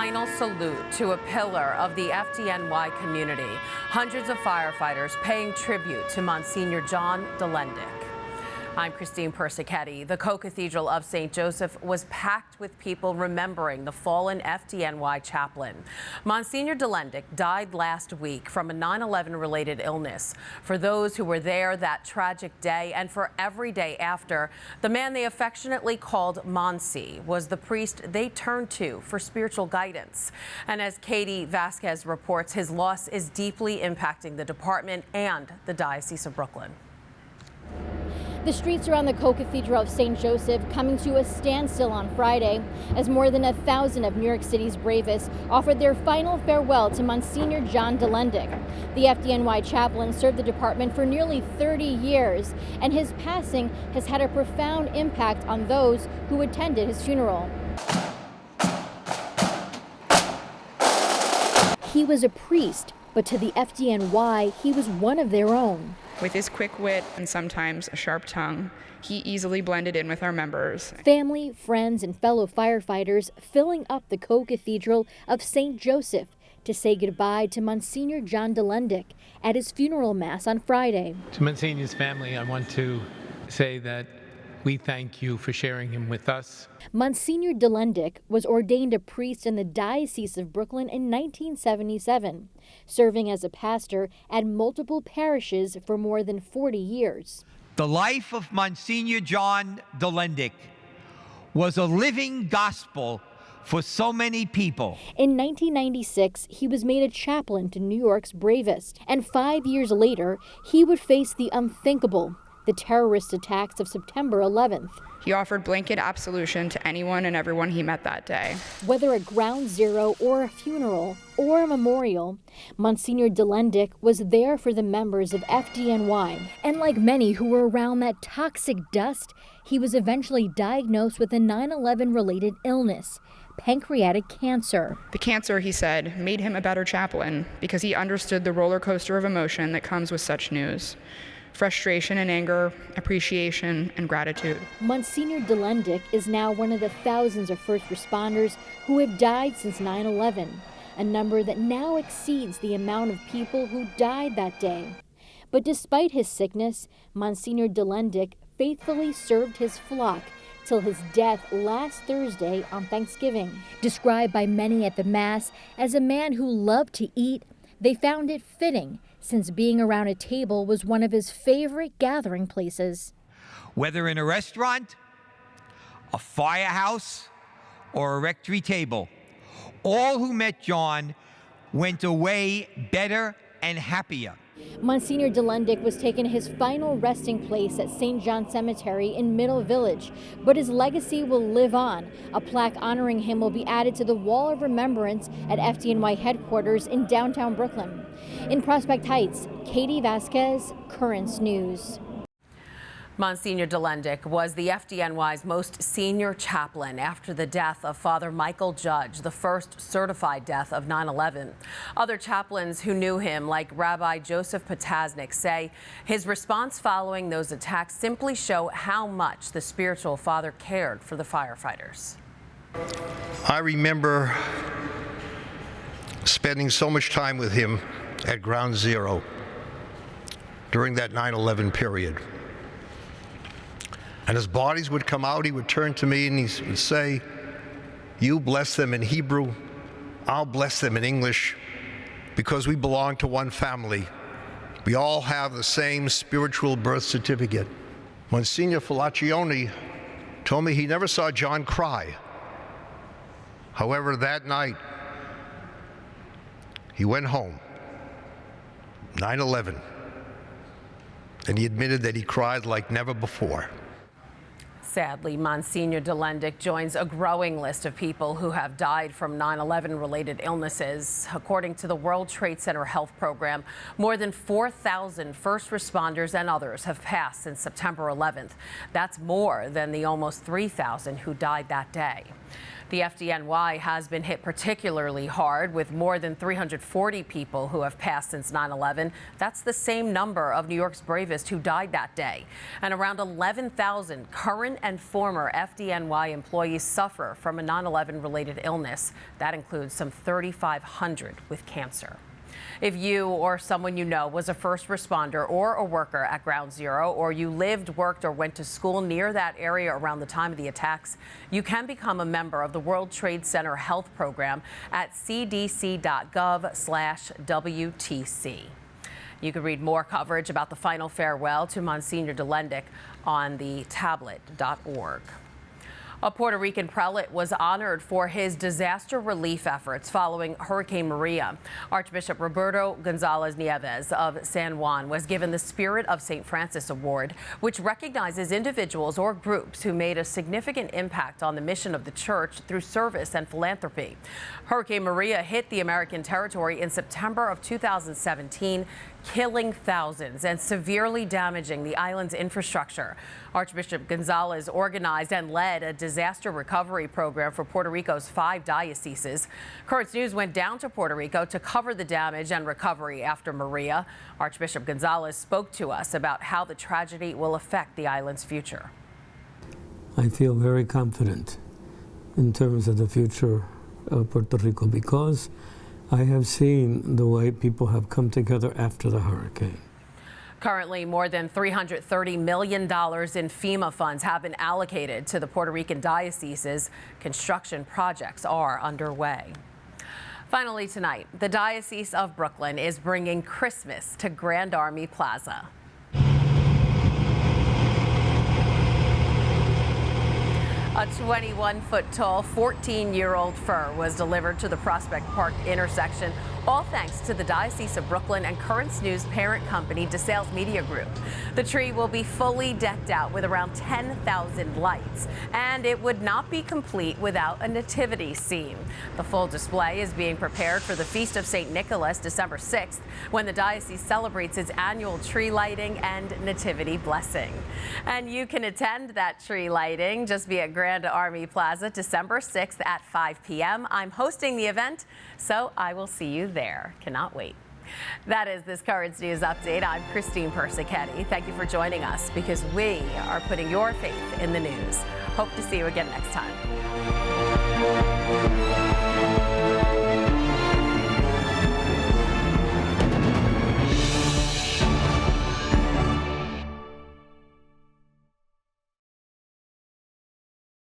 final salute to a pillar of the FDNY community. Hundreds of firefighters paying tribute to Monsignor Delendick. I'm Christine Persichetti. The Co-Cathedral of St. Joseph was packed with people remembering the fallen FDNY chaplain. Monsignor Delendick died last week from a 9/11-related illness. For those who were there that tragic day and for every day after, the man they affectionately called Monsi was the priest they turned to for spiritual guidance. And as Katie Vasquez reports, his loss is deeply impacting the department and the Diocese of Brooklyn. The streets around the Co-Cathedral of St. Joseph coming to a standstill on Friday as more than 1,000 of New York City's bravest offered their final farewell to Monsignor Delendick. The FDNY chaplain served the department for nearly 30 years, and his passing has had a profound impact on those who attended his funeral. He was a priest, but to the FDNY, he was one of their own. With his quick wit and sometimes a sharp tongue, he easily blended in with our members. Family, friends, and fellow firefighters filling up the Co-Cathedral of St. Joseph to say goodbye to Monsignor Delendick at his funeral mass on Friday. To Monsignor's family, I want to say that we thank you for sharing him with us. Monsignor Delendick was ordained a priest in the Diocese of Brooklyn in 1977, serving as a pastor at multiple parishes for more than 40 years. The life of Monsignor Delendick was a living gospel for so many people. In 1996, he was made a chaplain to New York's bravest, and 5 years later, he would face the unthinkable, the terrorist attacks of September 11th. He offered blanket absolution to anyone and everyone he met that day. Whether at Ground Zero or a funeral or a memorial, Monsignor Delendick was there for the members of FDNY. And like many who were around that toxic dust, he was eventually diagnosed with a 9/11-related illness, pancreatic cancer. The cancer, he said, made him a better chaplain because he understood the roller coaster of emotion that comes with such news. Frustration and anger, appreciation and gratitude. Monsignor Delendick is now one of the thousands of first responders who have died since 9/11, a number that now exceeds the amount of people who died that day. But despite his sickness, Monsignor Delendick faithfully served his flock till his death last Thursday on Thanksgiving. Described by many at the Mass as a man who loved to eat, they found it fitting since being around a table was one of his favorite gathering places. Whether in a restaurant, a firehouse, or a rectory table, all who met John went away better and happier. Monsignor Delendick was taken to his final resting place at St. John Cemetery in Middle Village, but his legacy will live on. A plaque honoring him will be added to the Wall of Remembrance at FDNY headquarters in downtown Brooklyn. In Prospect Heights, Katie Vasquez, Currents News. Monsignor Delendick was the FDNY's most senior chaplain after the death of Father Michael Judge, the first certified death of 9/11. Other chaplains who knew him, like Rabbi Joseph Potasnik, say his response following those attacks simply show how much the spiritual father cared for the firefighters. I remember spending so much time with him at Ground Zero during that 9/11 period. And as bodies would come out, he would turn to me and he would say, "You bless them in Hebrew, I'll bless them in English, because we belong to one family. We all have the same spiritual birth certificate." Monsignor Falaccioni told me he never saw John cry. However, that night, he went home, 9/11, and he admitted that he cried like never before. Sadly, Monsignor Delendick joins a growing list of people who have died from 9/11-related illnesses. According to the World Trade Center Health Program, more than 4,000 first responders and others have passed since September 11th. That's more than the almost 3,000 who died that day. The FDNY has been hit particularly hard, with more than 340 people who have passed since 9/11. That's the same number of New York's bravest who died that day. And around 11,000 current and former FDNY employees suffer from a 9/11 related illness. That includes some 3,500 with cancer. If you or someone you know was a first responder or a worker at Ground Zero, or you lived, worked, or went to school near that area around the time of the attacks, you can become a member of the World Trade Center Health Program at cdc.gov/WTC. You can read more coverage about the final farewell to Monsignor Delendick on the tablet.org. A Puerto Rican prelate was honored for his disaster relief efforts following Hurricane Maria. Archbishop Roberto Gonzalez Nieves of San Juan was given the Spirit of St. Francis Award, which recognizes individuals or groups who made a significant impact on the mission of the church through service and philanthropy. Hurricane Maria hit the American territory in September of 2017, killing thousands and severely damaging the island's infrastructure. Archbishop Gonzalez organized and led a disaster recovery program for Puerto Rico's 5 dioceses. Currents News went down to Puerto Rico to cover the damage and recovery after Maria. Archbishop Gonzalez spoke to us about how the tragedy will affect the island's future. I feel very confident in terms of the future of Puerto Rico because I have seen the way people have come together after the hurricane. Currently, more than $330 million in FEMA funds have been allocated to the Puerto Rican dioceses. Construction projects are underway. Finally tonight, the Diocese of Brooklyn is bringing Christmas to Grand Army Plaza. A 21-foot-tall, 14-year-old fir was delivered to the Prospect Park intersection, all thanks to the Diocese of Brooklyn and Currents News parent company, DeSales Media Group. The tree will be fully decked out with around 10,000 lights, and it would not be complete without a nativity scene. The full display is being prepared for the Feast of St. Nicholas, December 6th, when the diocese celebrates its annual tree lighting and nativity blessing. And you can attend that tree lighting just via Grand Army Plaza, December 6th at 5 p.m. I'm hosting the event, so I will see you there. Cannot wait. That is this Currents News Update. I'm Christine Persichetti. Thank you for joining us because we are putting your faith in the news. Hope to see you again next time.